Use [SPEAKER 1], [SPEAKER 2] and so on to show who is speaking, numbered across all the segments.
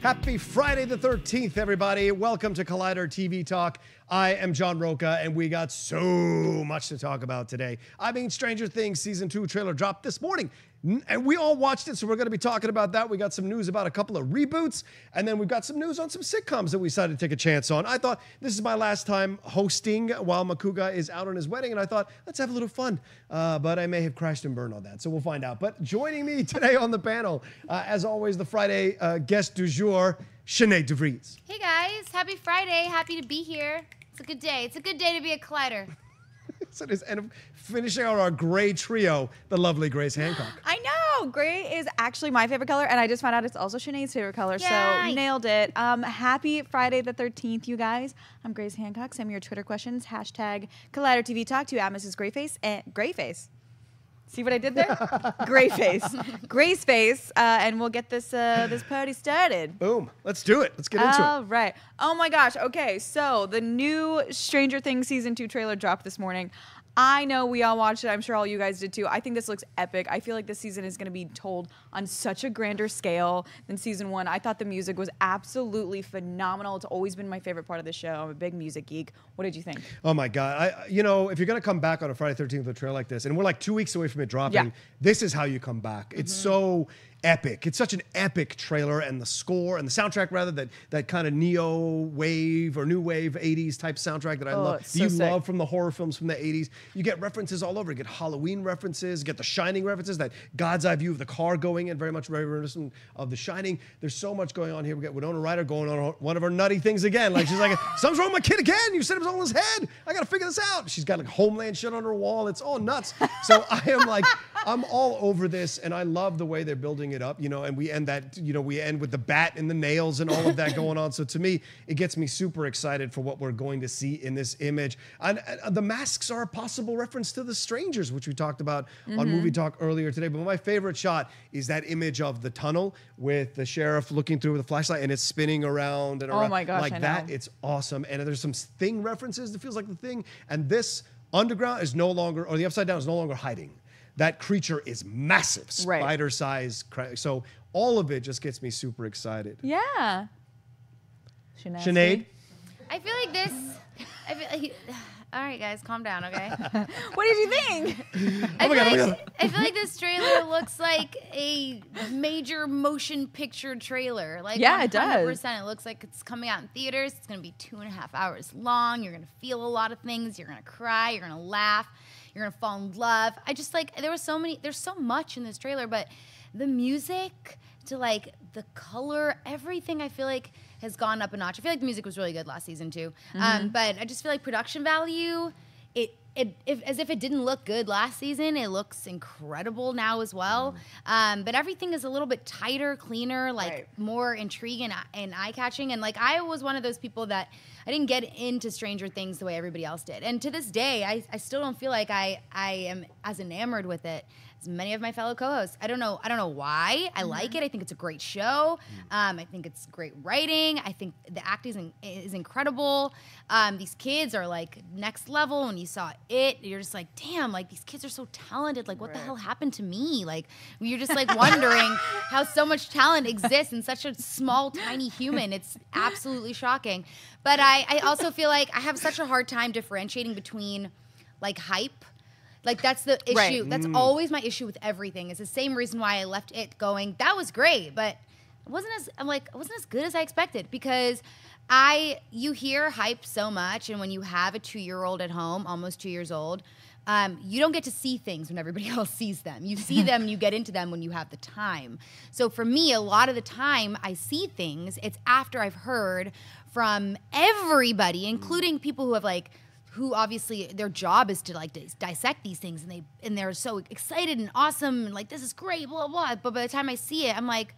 [SPEAKER 1] Happy Friday the 13th, everybody. Welcome to Collider TV Talk. I am John Rocha, and we got so much to talk about today. I mean, Stranger Things Season 2 trailer dropped this morning, and we all watched it, so we're going to be talking about that. We got some news about a couple of reboots, and then we've got some news on some sitcoms that we decided to take a chance on. I thought this is my last time hosting while Makuga is out on his wedding, and I thought, let's have a little fun. But I may have crashed and burned on that, so we'll find out. But joining me today on the panel, as always, the Friday guest du jour, Sinead de Vries.
[SPEAKER 2] Hey guys, happy Friday. Happy to be here. It's a good day. It's a good day to be a Collider.
[SPEAKER 1] So it is, and finishing out our gray trio, the lovely Grace Hancock.
[SPEAKER 3] I know! Gray is actually my favorite color, and I just found out it's also Sinead's favorite color,
[SPEAKER 2] Yay.
[SPEAKER 3] so nailed it. Happy Friday the 13th, you guys. I'm Grace Hancock. Send me your Twitter questions. Hashtag Collider TV Talk to Mrs. Grayface. And Grayface. See what I did there? Grayface. Grace face, and we'll get this this party started.
[SPEAKER 1] Boom. Let's do it. Let's get into it.
[SPEAKER 3] All right. Oh my gosh. Okay, so the new Stranger Things Season 2 trailer dropped this morning. I know we all watched it. I'm sure all you guys did too. I think this looks epic. I feel like this season is going to be told on such a grander scale than Season 1. I thought the music was absolutely phenomenal. It's always been my favorite part of the show. I'm a big music geek. What did you think?
[SPEAKER 1] Oh my God. You know, if you're going to come back on a Friday 13th with a trailer like this, and we're like 2 weeks away from it dropping, this is how you come back. It's so epic. It's such an epic trailer, and the score and the soundtrack, rather, that kind of neo wave or new wave 80s type soundtrack that I love.
[SPEAKER 3] It's
[SPEAKER 1] Do
[SPEAKER 3] so
[SPEAKER 1] you
[SPEAKER 3] sick.
[SPEAKER 1] love from the horror films from the 80s? You get references all over. You get Halloween references, you get the Shining references, that God's eye view of the car going in, very much reminiscent of the Shining. There's so much going on here. We get Winona Ryder going on one of her nutty things again. Like, she's like, something's wrong with my kid again. You said it was all in his head. I got to figure this out. She's got like Homeland shit on her wall. It's all nuts. So I am like, I'm all over this, and I love the way they're building it up, you know, and we end with the bat and the nails and all of that going on. So to me, it gets me super excited for what we're going to see in this image. And the masks are a possible reference to The Strangers, which we talked about on Movie Talk earlier today. But my favorite shot is that image of the tunnel with the sheriff looking through with a flashlight, and it's spinning around and around.
[SPEAKER 3] Oh my gosh,
[SPEAKER 1] like
[SPEAKER 3] I
[SPEAKER 1] that.
[SPEAKER 3] know.
[SPEAKER 1] It's awesome. And there's some Thing references that feels like the Thing. And this underground is no longer, or the Upside Down is no longer hiding. That creature is massive, spider-sized. So all of it just gets me super excited.
[SPEAKER 3] Yeah.
[SPEAKER 1] Sinead?
[SPEAKER 2] I feel like this. All right, guys, calm down, okay?
[SPEAKER 3] What did you think?
[SPEAKER 2] I feel like this trailer looks like a major motion picture trailer. Like,
[SPEAKER 3] Yeah, it does.
[SPEAKER 2] 100%. It looks like it's coming out in theaters. It's going to be 2.5 hours long. You're going to feel a lot of things. You're going to cry. You're going to laugh. You're going to fall in love. I just like, there's so much in this trailer, but the music to like the color, everything I feel like has gone up a notch. I feel like the music was really good last season too. But I just feel like production value, as if it didn't look good last season, it looks incredible now as well. But everything is a little bit tighter, cleaner, like more intriguing and eye-catching. And like I was one of those people that I didn't get into Stranger Things the way everybody else did. And to this day, I still don't feel like I am as enamored with it as many of my fellow co-hosts. I don't know why. I like it. I think it's a great show. I think it's great writing. I think the acting is incredible. These kids are like next level. When you saw it, you're just like, damn, like these kids are so talented. Like what the hell happened to me? Like you're just like wondering how so much talent exists in such a small, tiny human. It's absolutely shocking. But I also feel like I have such a hard time differentiating between like hype. Like that's the issue. That's always my issue with everything. It's the same reason why I left it going. That was great, but it wasn't as good as I expected because you hear hype so much, and when you have a 2-year-old at home, almost 2 years old, you don't get to see things when everybody else sees them. You see them and you get into them when you have the time. So for me, a lot of the time I see things, it's after I've heard from everybody, including people who have like, who obviously their job is to like dissect these things, and they're so excited and awesome and like this is great, blah blah. But by the time I see it, I'm like,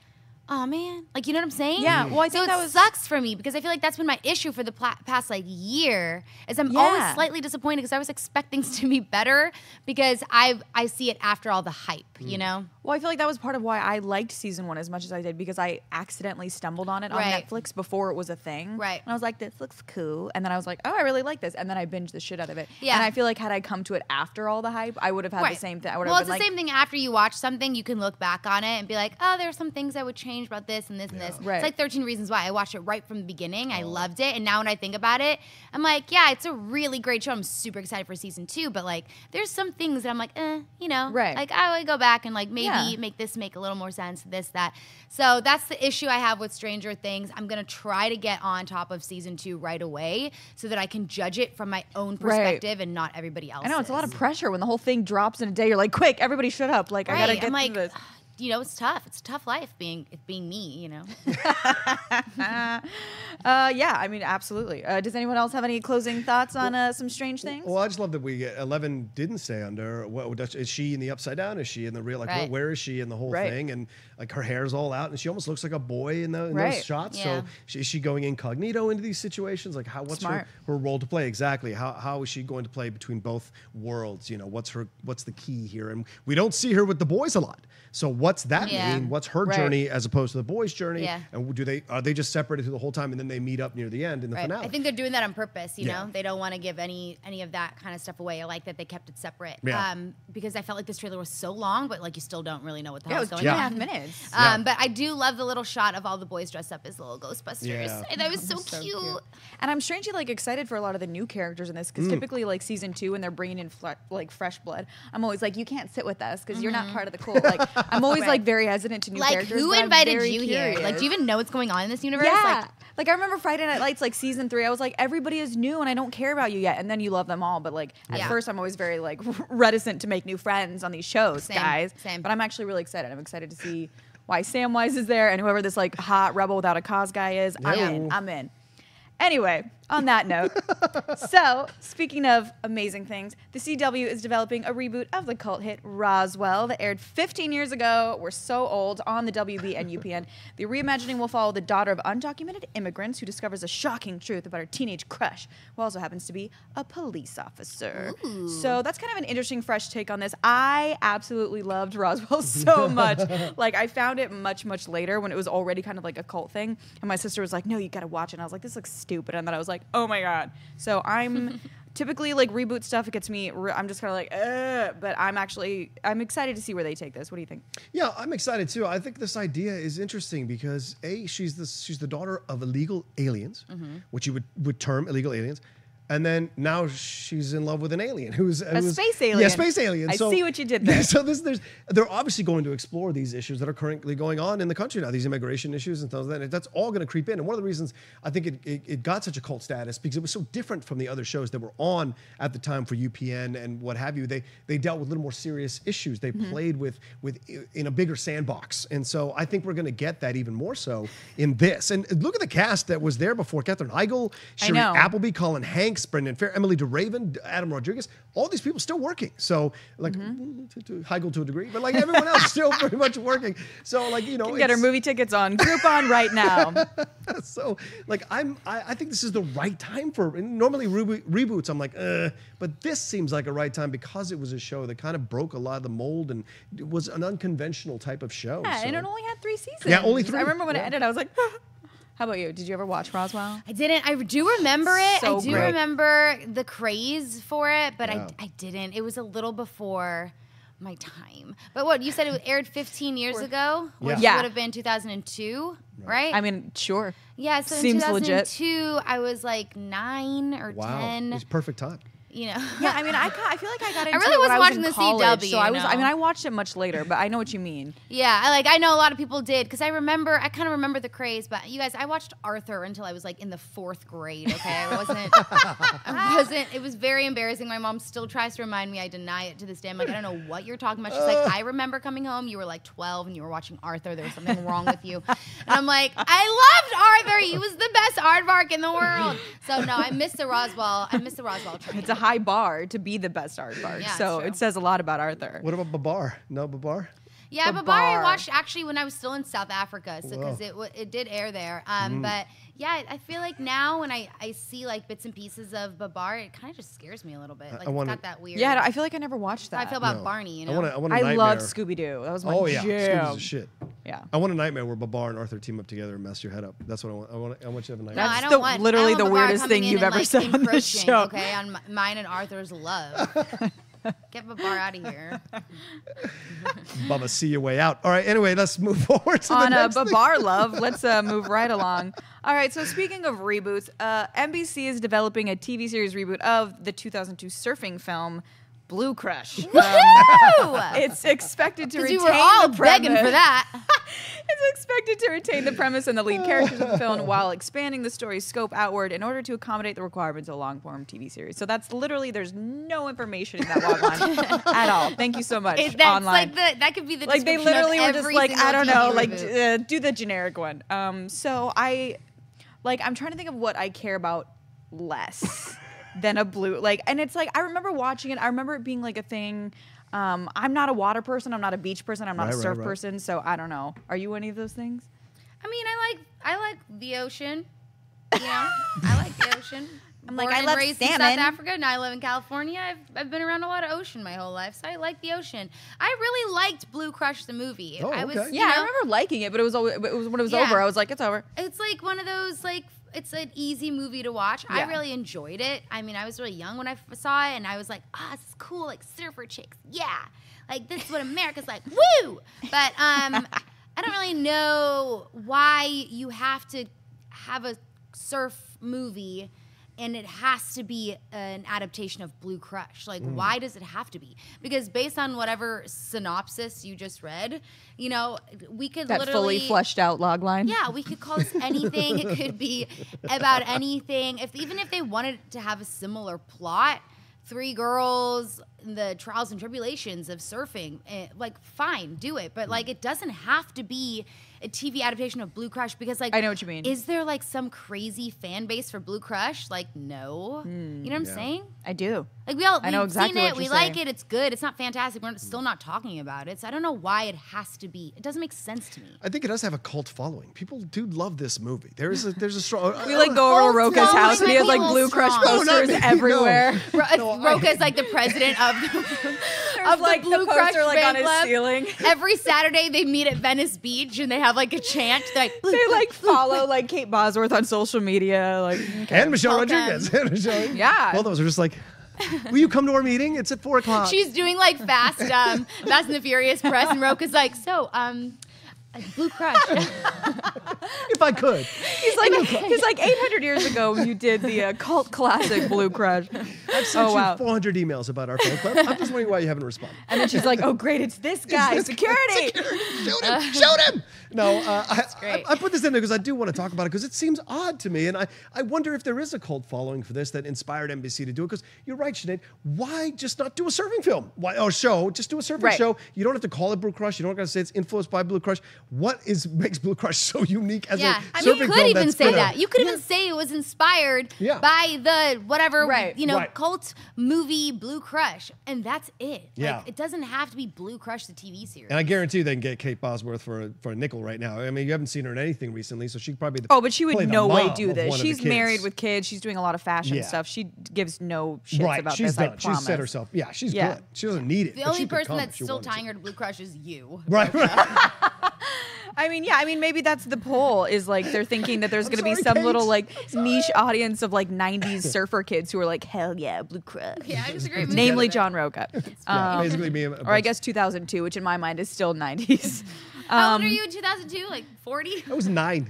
[SPEAKER 2] oh man, like you know what I'm saying?
[SPEAKER 3] Yeah. Well, I think
[SPEAKER 2] so it sucks for me because I feel like that's been my issue for the past like year. Is I'm always slightly disappointed because I was expecting things to be better because I see it after all the hype, you know.
[SPEAKER 3] Well, I feel like that was part of why I liked season 1 as much as I did, because I accidentally stumbled on it on
[SPEAKER 2] Right.
[SPEAKER 3] Netflix before it was a thing.
[SPEAKER 2] Right.
[SPEAKER 3] And I was like, this looks cool. And then I was like, oh, I really like this. And then I binged the shit out of it.
[SPEAKER 2] Yeah.
[SPEAKER 3] And I feel like had I come to it after all the hype, I would have had the same thing. I would
[SPEAKER 2] Well,
[SPEAKER 3] have
[SPEAKER 2] it's
[SPEAKER 3] been
[SPEAKER 2] the
[SPEAKER 3] like,
[SPEAKER 2] same thing after you watch something, you can look back on it and be like, oh, there are some things I would change about this and this and this.
[SPEAKER 3] Right.
[SPEAKER 2] It's like 13 Reasons Why. I watched it right from the beginning. I loved it. And now when I think about it, I'm like, yeah, it's a really great show. I'm super excited for season 2. But like, there's some things that I'm like, you know,
[SPEAKER 3] Right.
[SPEAKER 2] like I would go back and like maybe make this make a little more sense, this, that. So that's the issue I have with Stranger Things. I'm going to try to get on top of season 2 right away so that I can judge it from my own perspective and not everybody else's.
[SPEAKER 3] I know, it's a lot of pressure when the whole thing drops in a day. You're like, quick, everybody shut up. Like, I got to get
[SPEAKER 2] I'm
[SPEAKER 3] through this.
[SPEAKER 2] you know, it's tough. It's a tough life being me, you know.
[SPEAKER 3] Yeah, I mean, absolutely. Does anyone else have any closing thoughts on some strange things?
[SPEAKER 1] Well, I just love that we get 11 didn't stay under. Is she in the upside down? Is she in the real? Like, where is she in the whole thing? And like her hair's all out, and she almost looks like a boy in those shots.
[SPEAKER 2] Yeah.
[SPEAKER 1] So is she going incognito into these situations? Like, what's her role to play exactly? How is she going to play between both worlds? You know, what's the key here? And we don't see her with the boys a lot. So what's that mean? What's her journey as opposed to the boys' journey?
[SPEAKER 2] Yeah.
[SPEAKER 1] And are they just separated through the whole time and then they meet up near the end in the finale?
[SPEAKER 2] I think they're doing that on purpose. You know, they don't want to give any of that kind of stuff away. I like that they kept it separate.
[SPEAKER 1] Yeah.
[SPEAKER 2] Because I felt like this trailer was so long, but like you still don't really know what the hell
[SPEAKER 3] it
[SPEAKER 2] is
[SPEAKER 3] was
[SPEAKER 2] going
[SPEAKER 3] 2.5
[SPEAKER 2] on.
[SPEAKER 3] minutes.
[SPEAKER 2] But I do love the little shot of all the boys dressed up as little Ghostbusters.
[SPEAKER 1] Yeah.
[SPEAKER 2] That was so cute.
[SPEAKER 3] And I'm strangely like excited for a lot of the new characters in this, because typically like season 2 when they're bringing in like fresh blood, I'm always like, you can't sit with us because you're not part of the cool. Like I'm always like very hesitant to new
[SPEAKER 2] Like,
[SPEAKER 3] characters.
[SPEAKER 2] who
[SPEAKER 3] but I'm
[SPEAKER 2] invited
[SPEAKER 3] very
[SPEAKER 2] you here?
[SPEAKER 3] curious.
[SPEAKER 2] Like, do you even know what's going on in this universe?
[SPEAKER 3] Yeah. Like I remember Friday Night Lights, like season 3, I was like, everybody is new and I don't care about you yet. And then you love them all. But like at first I'm always very like reticent to make new friends on these shows, guys.
[SPEAKER 2] Same.
[SPEAKER 3] But I'm actually really excited. I'm excited to see why Samwise is there and whoever this like hot rebel without a cause guy is. I'm in. Anyway, on that note, so speaking of amazing things, the CW is developing a reboot of the cult hit Roswell that aired 15 years ago. We're so old on the WB and UPN. The reimagining will follow the daughter of undocumented immigrants who discovers a shocking truth about her teenage crush, who also happens to be a police officer.
[SPEAKER 2] Ooh.
[SPEAKER 3] So that's kind of an interesting, fresh take on this. I absolutely loved Roswell so much. Like I found it much, much later when it was already kind of like a cult thing. And my sister was like, no, you got to watch it. And I was like, this looks stupid. And then I was like, oh my God. So I'm typically like reboot stuff. It gets me, I'm just kind of like, but I'm excited to see where they take this. What do you think?
[SPEAKER 1] Yeah, I'm excited too. I think this idea is interesting because she's the daughter of illegal aliens, which you would term illegal aliens. And then now she's in love with an alien who's
[SPEAKER 3] a space alien.
[SPEAKER 1] Yeah, space alien.
[SPEAKER 3] I see what you did there.
[SPEAKER 1] So they're obviously going to explore these issues that are currently going on in the country now, these immigration issues and stuff like that. That's all going to creep in. And one of the reasons I think it got such a cult status because it was so different from the other shows that were on at the time for UPN and what have you. They dealt with a little more serious issues. They played with in a bigger sandbox. And so I think we're going to get that even more so in this. And look at the cast that was there before: Katherine Heigl, Sherry Appleby, Colin Hanks, Brendan Fair, Emily DeRaven, Adam Rodriguez. All these people still working. So like to Heigl to a degree, but like everyone else still pretty much working. So like you
[SPEAKER 3] can get her movie tickets on Groupon right now.
[SPEAKER 1] So like I think this is the right time for. Normally reboots I'm like but this seems like a right time because it was a show that kind of broke a lot of the mold and it was an unconventional type of show.
[SPEAKER 3] Yeah,
[SPEAKER 1] so.
[SPEAKER 3] and it only had 3 seasons.
[SPEAKER 1] Yeah, only 3.
[SPEAKER 3] I remember when it ended, I was like. How about you? Did you ever watch Roswell?
[SPEAKER 2] I didn't. I do remember it.
[SPEAKER 3] So
[SPEAKER 2] I do
[SPEAKER 3] great.
[SPEAKER 2] remember the craze for it, but
[SPEAKER 1] Yeah.
[SPEAKER 2] I didn't. It was a little before my time. But what, you said it aired 15 years ago? Which
[SPEAKER 3] Yeah.
[SPEAKER 2] would have been 2002, right?
[SPEAKER 3] I mean, sure.
[SPEAKER 2] Yeah, so
[SPEAKER 3] Seems
[SPEAKER 2] in
[SPEAKER 3] legit.
[SPEAKER 2] 2002, I was like 9 or
[SPEAKER 1] Wow,
[SPEAKER 2] 10.
[SPEAKER 1] it's perfect time.
[SPEAKER 2] You know?
[SPEAKER 3] Yeah, I mean, I feel like I got into
[SPEAKER 2] really
[SPEAKER 3] it when
[SPEAKER 2] was
[SPEAKER 3] I was
[SPEAKER 2] watching
[SPEAKER 3] in
[SPEAKER 2] the
[SPEAKER 3] college,
[SPEAKER 2] CW,
[SPEAKER 3] so I was.
[SPEAKER 2] you
[SPEAKER 3] I mean,
[SPEAKER 2] know?
[SPEAKER 3] I watched it much later, but I know what you mean.
[SPEAKER 2] Yeah, I know a lot of people did because I kind of remember the craze. But you guys, I watched Arthur until I was like in the 4th grade. Okay, I wasn't. It was very embarrassing. My mom still tries to remind me. I deny it to this day. I'm like, I don't know what you're talking about. She's like, I remember coming home. You were like 12 and you were watching Arthur. There was something wrong with you. And I'm like, I loved Arthur. He was the best aardvark in the world. So no, I miss the Roswell. I miss the Roswell train.
[SPEAKER 3] It's a high bar to be the best aardvark,
[SPEAKER 2] Yeah,
[SPEAKER 3] so
[SPEAKER 2] true.
[SPEAKER 3] it says a lot about Arthur.
[SPEAKER 1] What about Babar? No Babar?
[SPEAKER 2] Yeah, Babar I watched actually when I was still in South Africa, so because it did air there. But yeah, I feel like now when I see like bits and pieces of Babar, it kind of just scares me a little bit. Like it's got that weird.
[SPEAKER 3] Yeah, I feel like I never watched that.
[SPEAKER 2] I feel about Barney. You know,
[SPEAKER 3] I loved Scooby Doo. That was my jam.
[SPEAKER 1] Scooby's a shit.
[SPEAKER 3] Yeah,
[SPEAKER 1] I want a nightmare where Babar and Arthur team up together and mess your head up. That's what I want. I want you to have a nightmare.
[SPEAKER 2] No,
[SPEAKER 3] That's
[SPEAKER 2] I don't want
[SPEAKER 3] literally
[SPEAKER 2] I don't
[SPEAKER 3] the
[SPEAKER 2] want Babar
[SPEAKER 3] weirdest thing
[SPEAKER 2] coming
[SPEAKER 3] you've
[SPEAKER 2] in and,
[SPEAKER 3] ever said on this
[SPEAKER 2] encroaching,
[SPEAKER 3] show.
[SPEAKER 2] Okay, on mine and Arthur's love. Get Babar out of here.
[SPEAKER 1] Bubba, see your way out. All right, anyway, let's move forward to the next
[SPEAKER 3] Babar love, let's move right along. All right, so speaking of reboots, NBC is developing a TV series reboot of the 2002 surfing film Blue Crush. It's expected to retain
[SPEAKER 2] we were all
[SPEAKER 3] the premise.
[SPEAKER 2] begging for that.
[SPEAKER 3] It's expected to retain the premise and the lead characters of the film while expanding the story's scope outward in order to accommodate the requirements of a long-form TV series. So that's literally, there's no information in that logline at all. Thank you so much.
[SPEAKER 2] That's
[SPEAKER 3] online.
[SPEAKER 2] like that could be the
[SPEAKER 3] Like they
[SPEAKER 2] description
[SPEAKER 3] literally
[SPEAKER 2] of
[SPEAKER 3] were just
[SPEAKER 2] every
[SPEAKER 3] like, I don't
[SPEAKER 2] single
[SPEAKER 3] know,
[SPEAKER 2] TV
[SPEAKER 3] like
[SPEAKER 2] reboot.
[SPEAKER 3] do the generic one. So I'm trying to think of what I care about less than a blue, like, and it's like, I remember watching it. I remember it being like a thing. I'm not a water person. I'm not a beach person. I'm not a surf person. So I don't know. Are you any of those things?
[SPEAKER 2] I mean, I like the ocean. You know, I like the ocean.
[SPEAKER 3] I'm
[SPEAKER 2] Born
[SPEAKER 3] like, I
[SPEAKER 2] and
[SPEAKER 3] love
[SPEAKER 2] raised in
[SPEAKER 3] salmon.
[SPEAKER 2] South Africa. Now I live in California. I've been around a lot of ocean my whole life, so I like the ocean. I really liked Blue Crush the movie.
[SPEAKER 1] Oh,
[SPEAKER 2] I was,
[SPEAKER 1] okay.
[SPEAKER 2] you
[SPEAKER 3] Yeah,
[SPEAKER 2] know,
[SPEAKER 3] I remember liking it, but it was when it was
[SPEAKER 2] Yeah.
[SPEAKER 3] over, I was like, it's over.
[SPEAKER 2] It's like one of those like it's an easy movie to watch.
[SPEAKER 3] Yeah.
[SPEAKER 2] I really enjoyed it. I mean, I was really young when I saw it, and I was like, this is cool, like surfer chicks. Yeah, like this is what America's like. Woo! But I don't really know why you have to have a surf movie and it has to be an adaptation of Blue Crush. Like, why does it have to be? Because based on whatever synopsis you just read, you know, we could
[SPEAKER 3] That
[SPEAKER 2] literally...
[SPEAKER 3] fully fleshed out logline.
[SPEAKER 2] Yeah, we could call this anything. It could be about anything. Even if they wanted to have a similar plot, 3 girls, the trials and tribulations of surfing, like, fine, do it. But, like, it doesn't have to be a TV adaptation of Blue Crush because, like,
[SPEAKER 3] I know what you mean.
[SPEAKER 2] Is there, like, some crazy fan base for Blue Crush? Like, no. You know what I'm saying?
[SPEAKER 3] I do.
[SPEAKER 2] Like,
[SPEAKER 3] I know
[SPEAKER 2] we've
[SPEAKER 3] exactly
[SPEAKER 2] seen
[SPEAKER 3] what
[SPEAKER 2] it, we
[SPEAKER 3] you're
[SPEAKER 2] like
[SPEAKER 3] saying.
[SPEAKER 2] it, it's good. It's not fantastic. We're still not talking about it. So I don't know why it has to be. It doesn't make sense to me.
[SPEAKER 1] I think it does have a cult following. People do love this movie. There's a strong.
[SPEAKER 3] We like go over to Rocha's
[SPEAKER 2] following
[SPEAKER 3] house and he has like
[SPEAKER 2] might be a
[SPEAKER 3] Blue
[SPEAKER 2] little
[SPEAKER 3] Crush
[SPEAKER 2] strong.
[SPEAKER 3] posters everywhere.
[SPEAKER 2] Rocha's like the president of
[SPEAKER 3] Like
[SPEAKER 2] the Blue
[SPEAKER 3] the
[SPEAKER 2] Crush
[SPEAKER 3] poster like
[SPEAKER 2] fan
[SPEAKER 3] on his
[SPEAKER 2] club.
[SPEAKER 3] ceiling.
[SPEAKER 2] Every Saturday they meet at Venice Beach and they have like a chant. They're like,
[SPEAKER 3] They like follow like Kate Bosworth on social media. Like
[SPEAKER 1] And Michelle
[SPEAKER 2] Welcome.
[SPEAKER 1] Rodriguez. And Michelle.
[SPEAKER 3] Yeah.
[SPEAKER 1] Both of us are just like, will you come to our meeting? It's at 4:00.
[SPEAKER 2] she's doing like Fast and the Furious press, and Rocha's like, so Blue Crush.
[SPEAKER 1] If I could.
[SPEAKER 3] he's like 800 years ago when you did the cult classic Blue Crush.
[SPEAKER 1] I've sent you 400 emails about our fan club. I'm just wondering why you haven't responded.
[SPEAKER 3] And then she's like, oh great, it's this guy, security.
[SPEAKER 1] Shoot him! Shoot him! No,
[SPEAKER 2] great.
[SPEAKER 1] I put this in there because I do want to talk about it because it seems odd to me. And I wonder if there is a cult following for this that inspired NBC to do it. Because you're right, Sinead. Why just not do a surfing film? Why or show? Just do a surfing
[SPEAKER 3] Right.
[SPEAKER 1] show. You don't have to call it Blue Crush. You don't have to say it's influenced by Blue Crush. What makes Blue Crush so unique as a surfing
[SPEAKER 2] I mean, you
[SPEAKER 1] film?
[SPEAKER 2] could even
[SPEAKER 1] that's
[SPEAKER 2] say
[SPEAKER 1] gonna-
[SPEAKER 2] that. You could even say it was inspired by the whatever,
[SPEAKER 3] Right.
[SPEAKER 1] Right.
[SPEAKER 2] cult movie Blue Crush, and that's it.
[SPEAKER 1] Yeah.
[SPEAKER 2] Like, it doesn't have to be Blue Crush the TV series.
[SPEAKER 1] And I guarantee you they can get Kate Bosworth for a nickel right now. I mean, you haven't seen her in anything recently, so she could probably be
[SPEAKER 3] Oh, but she
[SPEAKER 1] play
[SPEAKER 3] would
[SPEAKER 1] the
[SPEAKER 3] no way
[SPEAKER 1] mom
[SPEAKER 3] do
[SPEAKER 1] of
[SPEAKER 3] this.
[SPEAKER 1] one of the
[SPEAKER 3] She's
[SPEAKER 1] kids.
[SPEAKER 3] married with kids. She's doing a lot of fashion
[SPEAKER 1] Yeah.
[SPEAKER 3] stuff. She gives no shits
[SPEAKER 1] Right,
[SPEAKER 3] about
[SPEAKER 1] she's
[SPEAKER 3] this. I
[SPEAKER 1] done.
[SPEAKER 3] promise.
[SPEAKER 1] She's set herself. Yeah, she's
[SPEAKER 3] Yeah.
[SPEAKER 1] good. She doesn't need it.
[SPEAKER 2] the
[SPEAKER 1] but
[SPEAKER 2] only
[SPEAKER 1] she could
[SPEAKER 2] person
[SPEAKER 1] come
[SPEAKER 2] that's
[SPEAKER 1] if she
[SPEAKER 2] still
[SPEAKER 1] wanted
[SPEAKER 2] tying her to Blue Crush is you.
[SPEAKER 1] Right.
[SPEAKER 3] I mean, maybe that's the poll is like they're thinking that there's going to be
[SPEAKER 1] sorry,
[SPEAKER 3] some
[SPEAKER 1] Kate.
[SPEAKER 3] little like niche audience of like 90s surfer kids who are like, hell yeah, Blue Crush.
[SPEAKER 2] Yeah, it was a great movie.
[SPEAKER 3] Namely John Rocha.
[SPEAKER 1] Yeah, basically being
[SPEAKER 3] Or I guess 2002, which in my mind is still 90s.
[SPEAKER 2] How old are you in 2002? Like 40?
[SPEAKER 1] I was 9.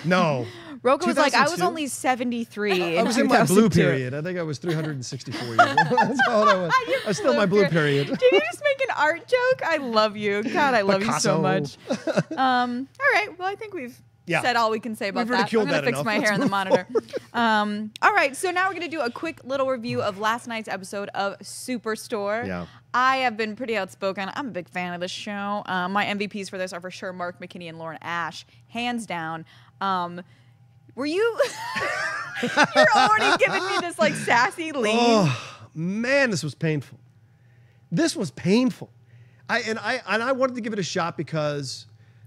[SPEAKER 1] No.
[SPEAKER 3] Rocha was like, I was
[SPEAKER 1] 2002?
[SPEAKER 3] only 73
[SPEAKER 1] I was in my blue
[SPEAKER 3] 2002.
[SPEAKER 1] period. I think I was 364 years old. That's how old I was. I was still in my blue period.
[SPEAKER 3] Did you just make an art joke? I love you. God, I love you so
[SPEAKER 1] Picasso.
[SPEAKER 3] much. All right. Well, I think we've said all we can say about
[SPEAKER 1] We've
[SPEAKER 3] that. I'm
[SPEAKER 1] ridiculed
[SPEAKER 3] going to
[SPEAKER 1] that
[SPEAKER 3] fix
[SPEAKER 1] enough.
[SPEAKER 3] my hair
[SPEAKER 1] Let's
[SPEAKER 3] in the
[SPEAKER 1] move
[SPEAKER 3] monitor. All right. So now we're going to do a quick little review of last night's episode of Superstore.
[SPEAKER 1] Yeah.
[SPEAKER 3] I have been pretty outspoken. I'm a big fan of this show. My MVPs for this are for sure Mark McKinney and Lauren Ash, hands down. Were you? You're already giving me this like sassy lean.
[SPEAKER 1] Oh, man, this was painful. This was painful. I wanted to give it a shot because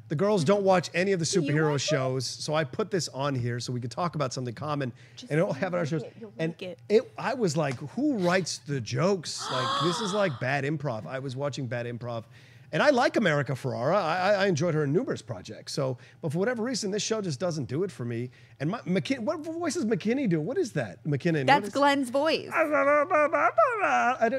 [SPEAKER 1] the girls don't watch any of the superhero shows, so I put this on here so we could talk about something common and it'll have it on our shows. And I was like, who writes the jokes? Like, this is like bad improv. I was watching bad improv. And I like America Ferrara. I enjoyed her in numerous projects. So, but for whatever reason, this show just doesn't do it for me. And what voice does McKinney do? What is that? McKinnon.
[SPEAKER 3] That's Glenn's voice.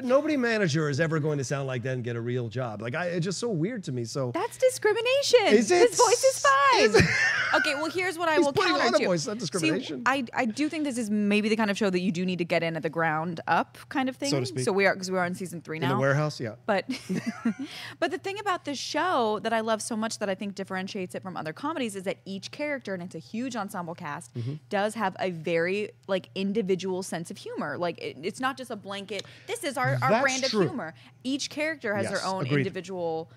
[SPEAKER 1] Nobody manager is ever going to sound like that and get a real job. Like, it's just so weird to me. So
[SPEAKER 3] that's discrimination.
[SPEAKER 1] Is it?
[SPEAKER 3] His voice is fine. Okay, well, here's what I will counter to.
[SPEAKER 1] He's putting on a voice, not discrimination.
[SPEAKER 3] See, I do think this is maybe the kind of show that you do need to get in at the ground up kind of thing.
[SPEAKER 1] So to speak.
[SPEAKER 3] So we are in season 3 now.
[SPEAKER 1] In the warehouse, yeah.
[SPEAKER 3] But the thing about this show that I love so much that I think differentiates it from other comedies is that each character, and it's a huge ensemble cast, does have a very like individual sense of humor. Like it's not just a blanket. This is our brand of humor. Each character has their own individual,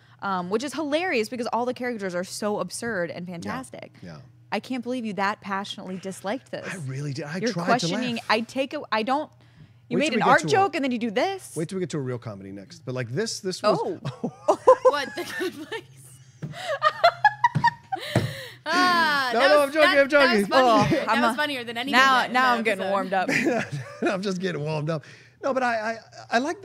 [SPEAKER 3] which is hilarious because all the characters are so absurd and fantastic.
[SPEAKER 1] Yeah.
[SPEAKER 3] I can't believe you that passionately disliked this.
[SPEAKER 1] I really did.
[SPEAKER 3] You're
[SPEAKER 1] tried
[SPEAKER 3] questioning.
[SPEAKER 1] to laugh.
[SPEAKER 3] I don't. You
[SPEAKER 1] Wait
[SPEAKER 3] made
[SPEAKER 1] till
[SPEAKER 3] an
[SPEAKER 1] we
[SPEAKER 3] art
[SPEAKER 1] get to
[SPEAKER 3] joke and then you do this.
[SPEAKER 1] Wait till we get to a real comedy next. But like this was.
[SPEAKER 2] What the good place?
[SPEAKER 1] I'm joking.
[SPEAKER 2] That was funny. That was funnier than anything.
[SPEAKER 3] Now I'm getting warmed up.
[SPEAKER 1] I'm just getting warmed up. No, but I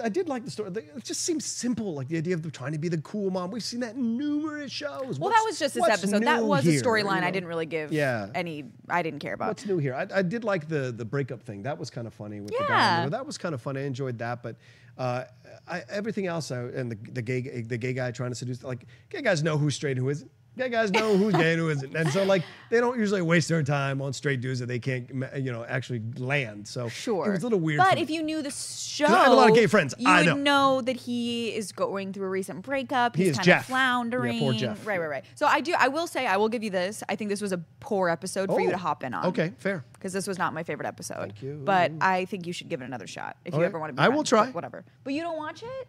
[SPEAKER 1] did like the story. It just seems simple, like the idea of them trying to be the cool mom. We've seen that in numerous shows.
[SPEAKER 3] Well, that was just this episode. That was a storyline I didn't really give any. I didn't care about.
[SPEAKER 1] What's new here? I did like the breakup thing. That was kind of funny with the guy. That was kind of funny. I enjoyed that, but everything else and the gay guy trying to seduce, like, gay guys know who's straight and who isn't. Gay guys know who's gay and who isn't, and so like they don't usually waste their time on straight dudes that they can't, actually land. So
[SPEAKER 3] sure,
[SPEAKER 1] it was a little weird.
[SPEAKER 3] But if you knew the show,
[SPEAKER 1] I have a lot of gay friends.
[SPEAKER 3] You would know that he is going through a recent breakup. He's kind of floundering.
[SPEAKER 1] Yeah, poor Jeff.
[SPEAKER 3] Right. So I will say, I will give you this. I think this was a poor episode for you to hop in on.
[SPEAKER 1] Okay, fair.
[SPEAKER 3] Because this was not my favorite episode.
[SPEAKER 1] Thank you.
[SPEAKER 3] But I think you should give it another shot if you ever want to be.
[SPEAKER 1] I will try.
[SPEAKER 3] Whatever. But you don't watch it.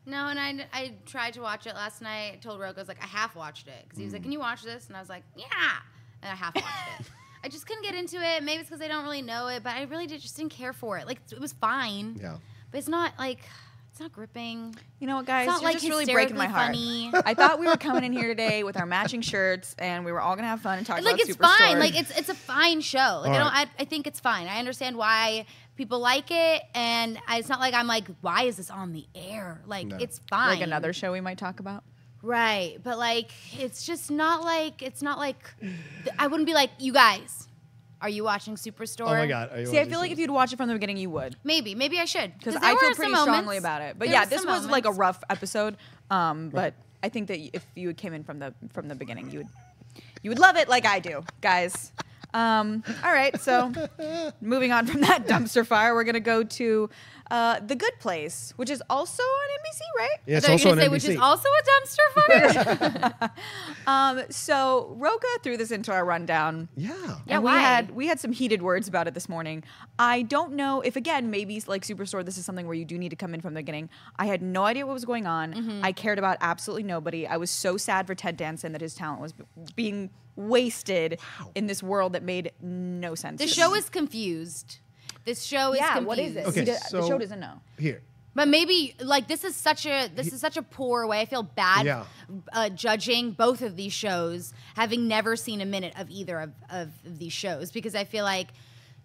[SPEAKER 2] No, and I tried to watch it last night. I told Rocha, I was like, I half watched it. Because he was like, can you watch this? And I was like, yeah. And I half watched it. I just couldn't get into it. Maybe it's because I don't really know it, but I really just didn't care for it. Like, it was fine.
[SPEAKER 1] Yeah.
[SPEAKER 2] But it's not like, it's not gripping.
[SPEAKER 3] You know what, guys?
[SPEAKER 2] It's not
[SPEAKER 3] You're
[SPEAKER 2] like
[SPEAKER 3] just really breaking my heart.
[SPEAKER 2] Funny.
[SPEAKER 3] I thought we were coming in here today with our matching shirts and we were all going to have fun and talk about
[SPEAKER 2] it's
[SPEAKER 3] Superstore.
[SPEAKER 2] fine. Like, it's a fine show. Like, I think it's fine. I understand why people like it, and it's not like I'm like, why is this on the air? Like, it's fine.
[SPEAKER 3] Like another show we might talk about.
[SPEAKER 2] Right, but like, it's just not like, I wouldn't be like, you guys, are you watching Superstore?
[SPEAKER 1] Oh my God.
[SPEAKER 3] See, I feel like if you'd watch it from the beginning, you would.
[SPEAKER 2] Maybe I should.
[SPEAKER 3] Because I feel pretty strongly about it. But yeah, this was like a rough episode. But I think that if you came in from the beginning, you would love it like I do, guys. All right, so moving on from that dumpster fire, we're gonna go to The Good Place, which is also on NBC, right?
[SPEAKER 1] Yeah, it's also on NBC.
[SPEAKER 2] Which is also a dumpster fire.
[SPEAKER 3] So Rocha threw this into our rundown.
[SPEAKER 1] Yeah.
[SPEAKER 3] And
[SPEAKER 2] why?
[SPEAKER 3] we had some heated words about it this morning. I don't know if, again, maybe like Superstore, this is something where you do need to come in from the beginning. I had no idea what was going on. I cared about absolutely nobody. I was so sad for Ted Danson that his talent was being wasted in this world that made no sense.
[SPEAKER 2] The show is confused. This show is confused.
[SPEAKER 3] What is it?
[SPEAKER 1] Okay,
[SPEAKER 3] the show doesn't know.
[SPEAKER 1] Here.
[SPEAKER 2] But maybe like this is such a poor way. I feel bad judging both of these shows, having never seen a minute of either of these shows, because I feel like,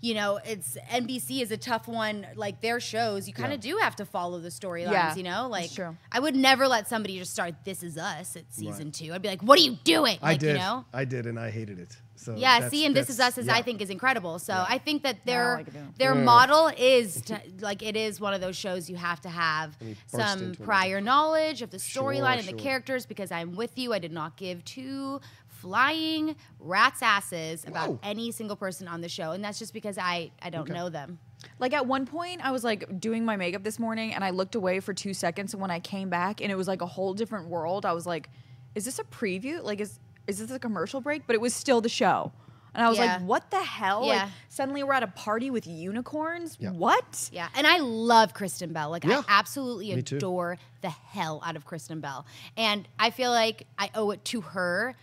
[SPEAKER 2] it's NBC is a tough one. Like their shows, you kind of do have to follow the storylines. Like
[SPEAKER 3] that's true.
[SPEAKER 2] I would never let somebody just start This Is Us at season 2. I'd be like, what are you doing?
[SPEAKER 1] I did, and I hated it. So
[SPEAKER 2] This Is Us I think is incredible. So I think that their model is it is one of those shows you have to have some prior knowledge of the storyline and the characters, because I'm with you. I did not give two flying rat's asses about any single person on the show, and that's just because I don't know them.
[SPEAKER 3] Like at one point I was like doing my makeup this morning and I looked away for 2 seconds, and when I came back and it was like a whole different world, I was like, is this a preview? Like is this a commercial break? But it was still the show. And I was like, what the hell?
[SPEAKER 2] Yeah.
[SPEAKER 3] Like, suddenly we're at a party with unicorns?
[SPEAKER 1] Yeah.
[SPEAKER 3] What?
[SPEAKER 2] Yeah, and I love Kristen Bell. Like, I absolutely
[SPEAKER 1] Me too.
[SPEAKER 2] adore the hell out of Kristen Bell. And I feel like I owe it to her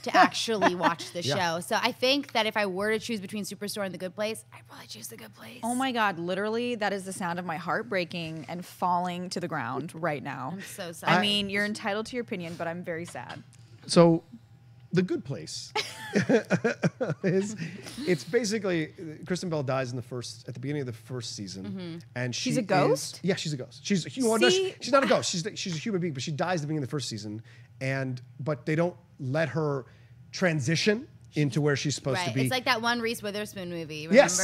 [SPEAKER 2] to actually watch the show. So I think that if I were to choose between Superstore and The Good Place, I'd probably choose The Good Place.
[SPEAKER 3] Oh my God, literally, that is the sound of my heart breaking and falling to the ground right now.
[SPEAKER 2] I'm so sorry.
[SPEAKER 3] I mean, you're entitled to your opinion, but I'm very sad.
[SPEAKER 1] So, The Good Place it's basically Kristen Bell dies at the beginning of the first season, and
[SPEAKER 3] She's a ghost?
[SPEAKER 1] She's a ghost. She's not a ghost. She's a human being, but she dies at the beginning of the first season, but they don't let her transition into where she's supposed to be.
[SPEAKER 2] It's like that one Reese Witherspoon movie. Remember?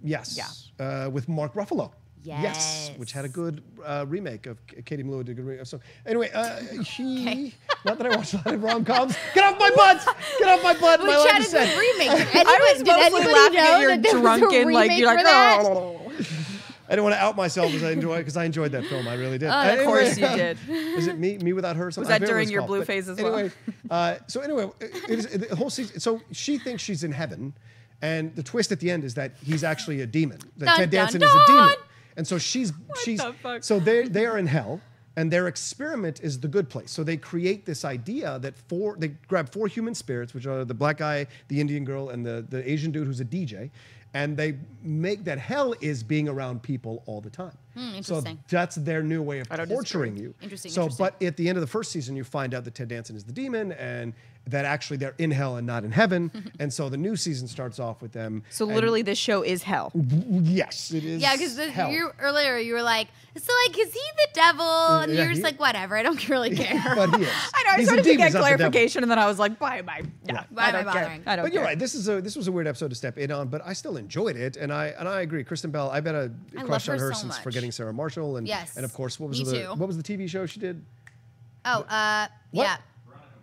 [SPEAKER 1] Yes. With Mark Ruffalo.
[SPEAKER 2] Yes.
[SPEAKER 1] Which had a good remake of Katie Malou did a good remake. So anyway, not that I watch a lot of rom-coms. Get off my butt! Get off my butt!
[SPEAKER 2] Which
[SPEAKER 1] My life
[SPEAKER 2] had
[SPEAKER 1] is
[SPEAKER 2] a
[SPEAKER 1] set.
[SPEAKER 2] good remake.
[SPEAKER 3] I was mostly laughing at your drunken, like, you're like, oh.
[SPEAKER 1] I didn't want to out myself because I enjoyed that film. I really did.
[SPEAKER 3] Of course you did.
[SPEAKER 1] Is it Me Without Her?
[SPEAKER 3] Was that during your blue phase as well?
[SPEAKER 1] Anyway, the whole season. So she thinks she's in heaven, and the twist at the end is that he's actually a demon. That Ted Danson is a demon, and so so they are in hell. And their experiment is The Good Place. So they create this idea that they grab 4 human spirits, which are the black guy, the Indian girl, and the Asian dude who's a DJ. And they make that hell is being around people all the time.
[SPEAKER 2] Interesting.
[SPEAKER 1] So that's their new way of torturing you.
[SPEAKER 2] Interesting.
[SPEAKER 1] But at the end of the first season, you find out that Ted Danson is the demon, and that actually they're in hell and not in heaven. And so the new season starts off with them.
[SPEAKER 3] So literally, this show is hell.
[SPEAKER 1] Yes, it is.
[SPEAKER 2] Yeah, because earlier you were like, so like, is he the devil? And you're just like, whatever, I don't really care.
[SPEAKER 1] But he is.
[SPEAKER 3] I know. I started to get clarification, and then I was like, why am I?
[SPEAKER 2] Why am I bothering?
[SPEAKER 3] I don't
[SPEAKER 1] But
[SPEAKER 3] care.
[SPEAKER 1] you're right. This was a weird episode to step in on, but I still enjoyed it, and I agree. Kristen Bell, I've had a crush on her
[SPEAKER 2] so
[SPEAKER 1] since
[SPEAKER 2] much.
[SPEAKER 1] Forgetting Sarah Marshall, and
[SPEAKER 2] Yes.
[SPEAKER 1] and of course, what
[SPEAKER 2] Me
[SPEAKER 1] was
[SPEAKER 2] too.
[SPEAKER 1] the TV show she did?
[SPEAKER 2] Oh,
[SPEAKER 1] What?
[SPEAKER 2] yeah.